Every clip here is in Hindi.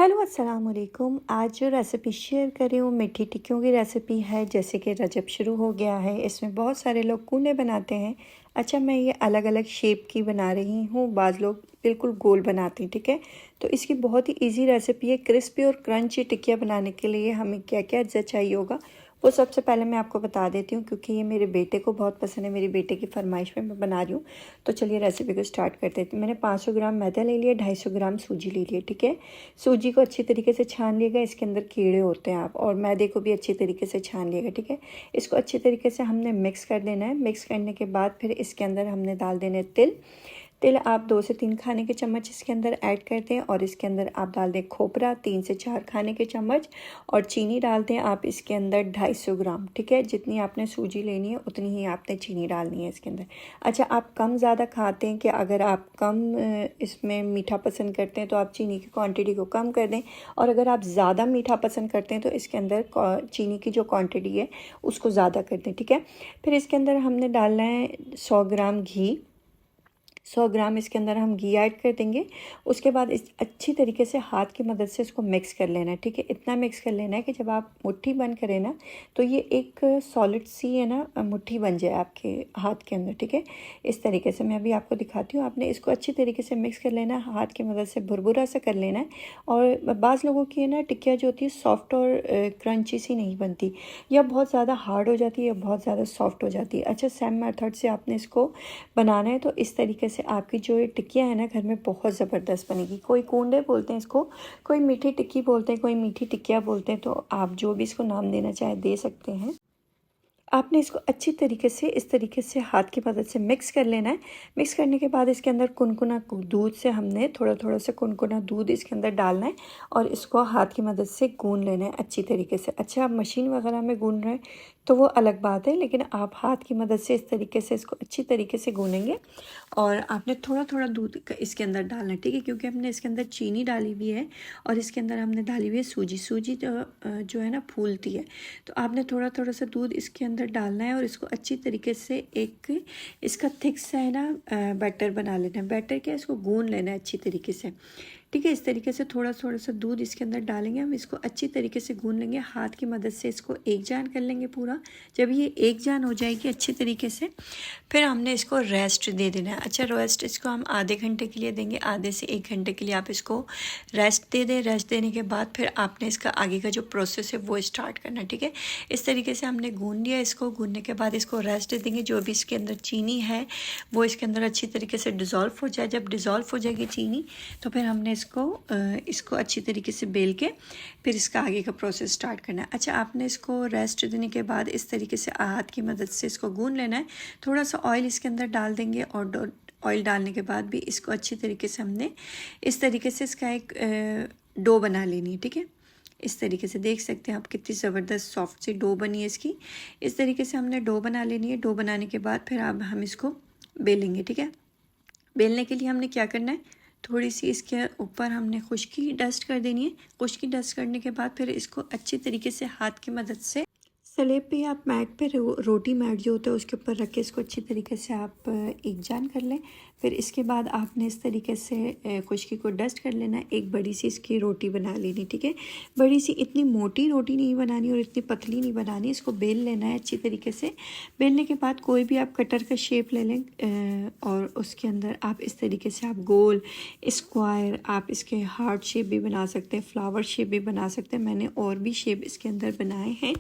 हेलो अस्सलाम वालेकुम। आज जो रेसिपी शेयर कर रही हूँ मीठी टिक्कियों की रेसिपी है। जैसे कि रजब शुरू हो गया है, इसमें बहुत सारे लोग कूने बनाते हैं। अच्छा, मैं ये अलग अलग शेप की बना रही हूँ। बाज़ लोग बिल्कुल गोल बनाते हैं, ठीक है। तो इसकी बहुत ही इजी रेसिपी है। क्रिस्पी और क्रंची टिक्कियाँ बनाने के लिए हमें क्या क्या अज्जा चाहिए होगा वो सबसे पहले मैं आपको बता देती हूँ, क्योंकि ये मेरे बेटे को बहुत पसंद है। मेरी बेटे की फरमाइश में मैं बना रही हूँ। तो चलिए रेसिपी को स्टार्ट करते हैं। मैंने 500 ग्राम मैदा ले लिया, 250 ग्राम सूजी ले लिया, ठीक है। सूजी को अच्छी तरीके से छान लिएगा, इसके अंदर कीड़े होते हैं आप, और मैदे को भी अच्छी तरीके से छान लिएगा, ठीक है। इसको अच्छी तरीके से हमने मिक्स कर देना है। मिक्स करने के बाद फिर इसके अंदर हमने डाल देने तिल। तिल आप 2 से 3 खाने के चम्मच इसके अंदर ऐड कर दें, और इसके अंदर आप डाल दें खोपरा 3 से 4 खाने के चम्मच, और चीनी डाल दें आप इसके अंदर 250 ग्राम, ठीक है। जितनी आपने सूजी लेनी है उतनी ही आपने चीनी डालनी है इसके अंदर। अच्छा, आप कम ज़्यादा खाते हैं कि अगर आप कम इसमें मीठा पसंद करते हैं तो आप चीनी की क्वांटिटी को कम कर दें, और अगर आप ज़्यादा मीठा पसंद करते हैं तो इसके अंदर चीनी की जो क्वान्टिटी है उसको ज़्यादा कर दें, ठीक है। फिर इसके अंदर हमने डालना है 100 ग्राम घी। 100 ग्राम इसके अंदर हम घी ऐड कर देंगे। उसके बाद इस अच्छी तरीके से हाथ की मदद से इसको मिक्स कर लेना है, ठीक है। इतना मिक्स कर लेना है कि जब आप मुट्ठी बंद करें ना, तो ये एक सॉलिड सी है ना मुट्ठी बन जाए आपके हाथ के अंदर, ठीक है। इस तरीके से मैं अभी आपको दिखाती हूँ। आपने इसको अच्छी तरीके से मिक्स कर लेना है, हाथ की मदद से भुरभुरा सा कर लेना है। और बाज़ लोगों की है ना टिक्कियाँ जो होती है सॉफ्ट और क्रंची सी नहीं बनती, या बहुत ज़्यादा हार्ड हो जाती है या बहुत ज़्यादा सॉफ्ट हो जाती है। अच्छा, सेम मेथड से आपने इसको बनाना है, तो इस तरीके से आपकी जो ये टिक्कियाँ है ना घर में बहुत ज़बरदस्त बनेगी। कोई कूंडे बोलते हैं इसको, कोई मीठी टिक्की बोलते हैं, कोई मीठी टिक्कियाँ बोलते हैं। तो आप जो भी इसको नाम देना चाहें दे सकते हैं। आपने इसको अच्छी तरीके से इस तरीके से हाथ की मदद से मिक्स कर लेना है। मिक्स करने के बाद इसके अंदर कुनकुना दूध से हमने थोड़ा थोड़ा सा कुनकुना दूध इसके अंदर डालना है, और इसको हाथ की मदद से गूंद लेना है अच्छी तरीके से। अच्छा, आप मशीन वगैरह में गूंद रहे हैं तो वो अलग बात है, लेकिन आप हाथ की मदद से इस तरीके से इसको अच्छी तरीके से गूंदेंगे। और आपने थोड़ा थोड़ा दूध इसके अंदर डालना है, ठीक है, क्योंकि हमने इसके अंदर चीनी डाली हुई है और इसके अंदर हमने डाली हुई है सूजी। सूजी जो है ना फूलती है, तो आपने थोड़ा थोड़ा सा दूध इसके अंदर डालना है, और इसको अच्छी तरीके से एक इसका थिक सा है ना बैटर बना लेना है। बैटर क्या है, इसको गूंद लेना है अच्छी तरीके से, ठीक है। इस तरीके से थोड़ा थोड़ा सा दूध इसके अंदर डालेंगे, हम इसको अच्छी तरीके से गूंद लेंगे। हाथ की मदद से इसको एक जान कर लेंगे पूरा। जब ये एक जान हो जाएगी अच्छी तरीके से, फिर हमने इसको रेस्ट दे देना है। अच्छा, रेस्ट इसको हम आधे घंटे के लिए देंगे, आधे से 1 घंटे के लिए आप इसको रेस्ट दे दें। रेस्ट देने के बाद फिर आपने इसका आगे का जो प्रोसेस है वो स्टार्ट करना है, ठीक है। इस तरीके से हमने गूंद लिया। इसको गूंदने के बाद इसको रेस्ट दे देंगे। जो भी इसके अंदर चीनी है वो इसके अंदर अच्छी तरीके से डिज़ोल्व हो जाए। जब डिज़ोल्व हो जाएगी चीनी, तो फिर हमने इसको अच्छी तरीके से बेल के फिर इसका आगे का प्रोसेस स्टार्ट करना है। अच्छा, आपने इसको रेस्ट देने के बाद इस तरीके से हाथ की मदद से इसको गूंद लेना है। थोड़ा सा ऑयल इसके अंदर डाल देंगे, और ऑयल डालने के बाद भी इसको अच्छी तरीके से हमने इस तरीके से इसका एक डो बना लेनी है, ठीक है। इस तरीके से देख सकते हैं आप कितनी ज़बरदस्त सॉफ्ट सी डो बनी है इसकी। इस तरीके से हमने डो बना लेनी है। डो बनाने के बाद फिर अब हम इसको बेलेंगे, ठीक है। बेलने के लिए हमने क्या करना है, थोड़ी सी इसके ऊपर हमने खुश्की डस्ट कर देनी है। खुश्की डस्ट करने के बाद फिर इसको अच्छी तरीके से हाथ की मदद से स्लेब पे आप मैट पे रोटी मैट जो होता है उसके ऊपर रख के इसको अच्छी तरीके से आप एक जान कर लें। फिर इसके बाद आपने इस तरीके से खुश्की को डस्ट कर लेना है। एक बड़ी सी इसकी रोटी बना लेनी, ठीक है। बड़ी सी, इतनी मोटी रोटी नहीं बनानी और इतनी पतली नहीं बनानी। इसको बेल लेना है अच्छी तरीके से। बेलने के बाद कोई भी आप कटर का शेप ले लें, और उसके अंदर आप इस तरीके से आप गोल, स्क्वायर, आप इसके हार्ट शेप भी बना सकते हैं, फ्लावर शेप भी बना सकते हैं। मैंने और भी शेप इसके अंदर बनाए हैं,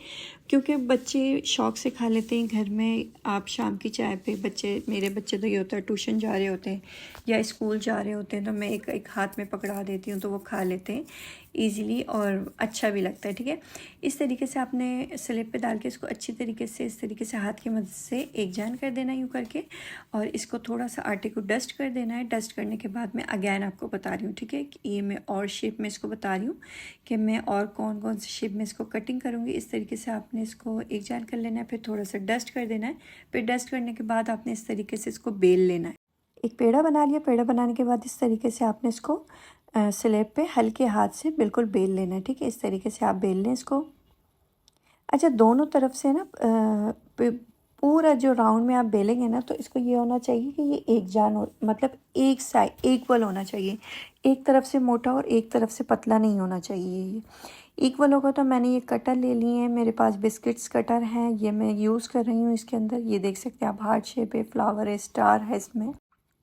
क्योंकि बच्चे शौक़ से खा लेते हैं घर में। आप शाम की चाय पे मेरे बच्चे तो ये होता है ट्यूशन जा रहे होते हैं या स्कूल जा रहे होते हैं, तो मैं एक हाथ में पकड़ा देती हूँ तो वो खा लेते हैं ईज़िली, और अच्छा भी लगता है, ठीक है। इस तरीके से आपने स्लेब पे डाल के इसको अच्छी तरीके से इस तरीके से हाथ की मदद से एक जान कर देना यूँ करके, और इसको थोड़ा सा आटे को डस्ट कर देना है। डस्ट करने के बाद मैं अगैन आपको बता रही हूँ, ठीक है, कि ये मैं और शेप में इसको बता रही हूँ कि मैं और कौन कौन से शेप में इसको कटिंग करूँगी। इस तरीके से आपने इसको एक जान कर लेना है, फिर थोड़ा सा डस्ट कर देना है। फिर डस्ट करने के बाद आपने इस तरीके से इसको बेल लेना है। एक पेड़ा बना लिया। पेड़ा बनाने के बाद इस तरीके से आपने इसको स्लेब पे हल्के हाथ से बिल्कुल बेल लेना है, ठीक है। इस तरीके से आप बेल लें इसको। अच्छा, दोनों तरफ से ना पूरा जो राउंड में आप बेलेंगे ना, तो इसको ये होना चाहिए कि ये एक जान हो, मतलब एक साइड इक्वल होना चाहिए। एक तरफ से मोटा और एक तरफ से पतला नहीं होना चाहिए ये इक्वल होगा। तो मैंने ये कटर ले लिए हैं, मेरे पास बिस्किट्स कटर हैं, ये मैं यूज़ कर रही हूँ इसके अंदर। ये देख सकते हैं आप, हार्ट शेप है, फ्लावर है, स्टार है इसमें।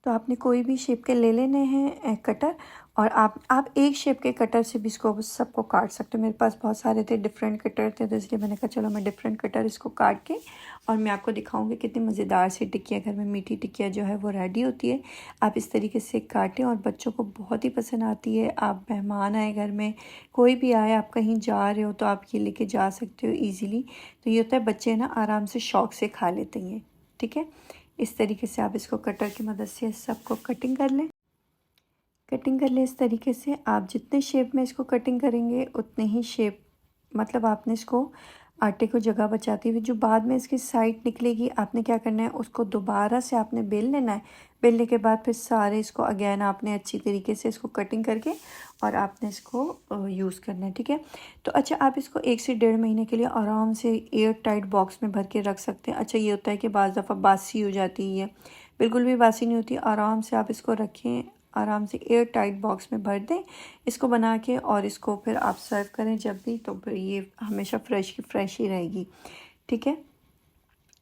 तो आपने कोई भी शेप के ले लेने हैं कटर, और आप एक शेप के कटर से भी इसको सबको काट सकते हो। मेरे पास बहुत सारे थे, डिफरेंट कटर थे, तो इसलिए मैंने कहा चलो मैं डिफरेंट कटर इसको काट के और मैं आपको दिखाऊंगी कितनी मज़ेदार सी टिक्कियाँ घर में, मीठी टिक्कियाँ जो है वो रेडी होती है। आप इस तरीके से काटें और बच्चों को बहुत ही पसंद आती है। आप मेहमान आए घर में, कोई भी आए, आप कहीं जा रहे हो तो आप ये लेके जा सकते हो ईज़िली। तो ये होता है बच्चे ना आराम से शौक़ से खा लेते हैं, ठीक है। इस तरीके से आप इसको कटर की मदद से सबको कटिंग कर लें। कटिंग कर लें इस तरीके से। आप जितने शेप में इसको कटिंग करेंगे उतने ही शेप, मतलब आपने इसको आटे को जगह बचाती हुई जो बाद में इसकी साइड निकलेगी, आपने क्या करना है, उसको दोबारा से आपने बेल लेना है। बेलने के बाद फिर सारे इसको अगेन आपने अच्छी तरीके से इसको कटिंग करके और आपने इसको यूज़ करना है, ठीक है। तो अच्छा, आप इसको 1 से 1.5 महीने के लिए आराम से एयर टाइट बॉक्स में भर के रख सकते हैं। अच्छा, ये होता है कि बाज़ दफ़ा बासी हो जाती है, बिल्कुल भी बासी नहीं होती। आराम से आप इसको रखें, आराम से एयर टाइट बॉक्स में भर दें इसको बना के, और इसको फिर आप सर्व करें जब भी, तो फिर ये हमेशा फ्रेश की फ्रेश ही रहेगी, ठीक है।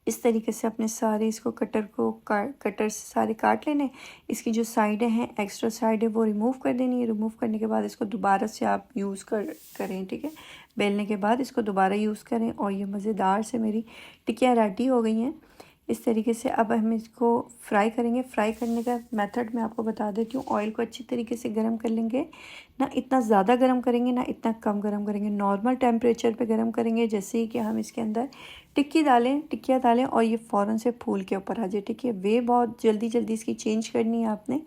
इस तरीके से अपने सारे इसको कटर से सारे काट लेने। इसकी जो साइडें हैं, एक्स्ट्रा साइड है, वो रिमूव कर देनी है। रिमूव करने के बाद इसको दोबारा से आप यूज़ करें, ठीक है। बेलने के बाद इसको दोबारा यूज़ करें, और ये मज़ेदार से मेरी टिक्कियाँ रेडी हो गई हैं इस तरीके से। अब हम इसको फ्राई करेंगे। फ्राई करने का मेथड मैं आपको बता देती हूँ। ऑयल को अच्छी तरीके से गर्म कर लेंगे, ना इतना ज़्यादा गर्म करेंगे ना इतना कम गर्म करेंगे, नॉर्मल टेम्परेचर पे गर्म करेंगे। जैसे ही कि हम इसके अंदर टिक्कियाँ डालें और ये फ़ौरन से फूल के ऊपर आ जाए, ठीक है। वे बहुत जल्दी जल्दी इसकी चेंज करनी है आपने,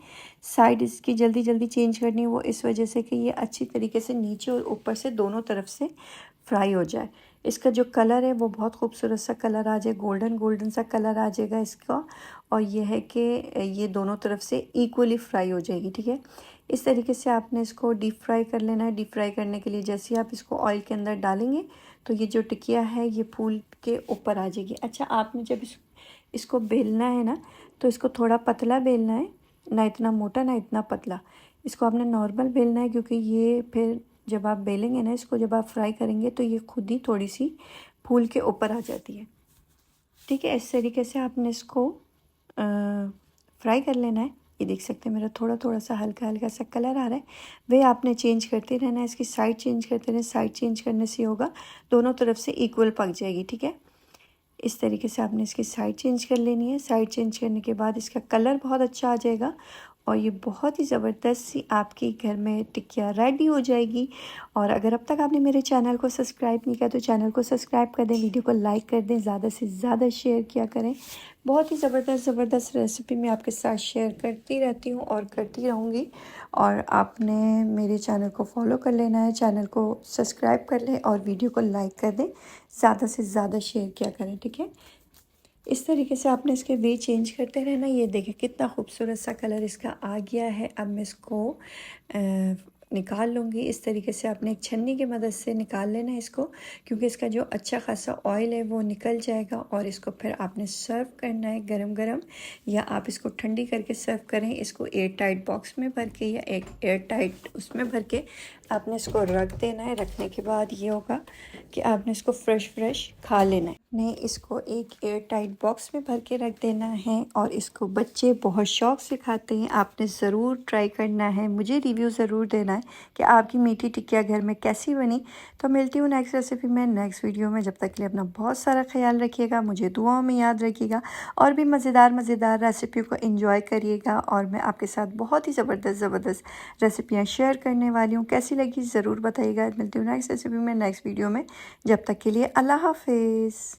साइड इसकी जल्दी जल्दी चेंज करनी है। वो इस वजह से कि ये अच्छी तरीके से नीचे और ऊपर से दोनों तरफ से फ्राई हो जाए। इसका जो कलर है वो बहुत खूबसूरत सा कलर आ जाए, गोल्डन गोल्डन सा कलर आ जाएगा इसका। और ये है कि ये दोनों तरफ से इक्वली फ्राई हो जाएगी, ठीक है। इस तरीके से आपने इसको डीप फ्राई कर लेना है। डीप फ्राई करने के लिए जैसे ही आप इसको ऑयल के अंदर डालेंगे तो ये जो टिकिया है ये फूल के ऊपर आ जाएगी। अच्छा, आपने जब इसको बेलना है ना, तो इसको थोड़ा पतला बेलना है, ना इतना मोटा ना इतना पतला। इसको आपने नॉर्मल बेलना है, क्योंकि ये फिर जब आप बेलेंगे ना इसको, जब आप फ्राई करेंगे तो ये खुद ही थोड़ी सी फूल के ऊपर आ जाती है, ठीक है। इस तरीके से आपने इसको फ्राई कर लेना है। ये देख सकते हैं मेरा थोड़ा थोड़ा सा हल्का हल्का सा कलर आ रहा है, वे आपने चेंज करते रहना है। इसकी साइड चेंज करते रहना, साइड चेंज करने से होगा दोनों तरफ से इक्वल पक जाएगी, ठीक है। इस तरीके से आपने इसकी साइड चेंज कर लेनी है। साइड चेंज करने के बाद इसका कलर बहुत अच्छा आ जाएगा, और ये बहुत ही ज़बरदस्त सी आपकी घर में टिक्कियाँ रेडी हो जाएगी। और अगर अब तक आपने मेरे चैनल को सब्सक्राइब नहीं किया तो चैनल को सब्सक्राइब कर दें, वीडियो को लाइक कर दें, ज़्यादा से ज़्यादा शेयर किया करें। बहुत ही ज़बरदस्त रेसिपी मैं आपके साथ शेयर करती रहती हूँ और करती रहूँगी। और आपने मेरे चैनल को फॉलो कर लेना है, चैनल को सब्सक्राइब कर लें और वीडियो को लाइक कर दें, ज़्यादा से ज़्यादा शेयर किया करें, ठीक है। इस तरीके से आपने इसके वे चेंज करते रहना। ये देखें कितना खूबसूरत सा कलर इसका आ गया है। अब मैं इसको निकाल लूँगी। इस तरीके से आपने एक छन्नी की मदद से निकाल लेना है इसको, क्योंकि इसका जो अच्छा खासा ऑयल है वो निकल जाएगा। और इसको फिर आपने सर्व करना है गरम गरम, या आप इसको ठंडी करके सर्व करें। इसको एयर टाइट बॉक्स में भर के या एक एयर टाइट उसमें भर के आपने इसको रख देना है। रखने के बाद ये होगा कि आपने इसको फ्रेश खा लेना है। ने इसको एक एयर टाइट बॉक्स में भर के रख देना है, और इसको बच्चे बहुत शौक़ से खाते हैं। आपने ज़रूर ट्राई करना है, मुझे रिव्यू ज़रूर देना है कि आपकी मीठी टिक्कियाँ घर में कैसी बनी। तो मिलती हूँ नेक्स्ट रेसिपी में, नेक्स्ट वीडियो में। जब तक के लिए अपना बहुत सारा ख्याल रखिएगा, मुझे दुआओं में याद रखिएगा, और भी मज़ेदार रेसिपी को एंजॉय करिएगा। और मैं आपके साथ बहुत ही ज़बरदस्त रेसिपियाँ शेयर करने वाली हूँ। कैसी लगी ज़रूर बताइएगा। मिलती हूँ नेक्स्ट रेसिपी में, नेक्स्ट वीडियो में। जब तक के लिए अल्लाह हाफिज़।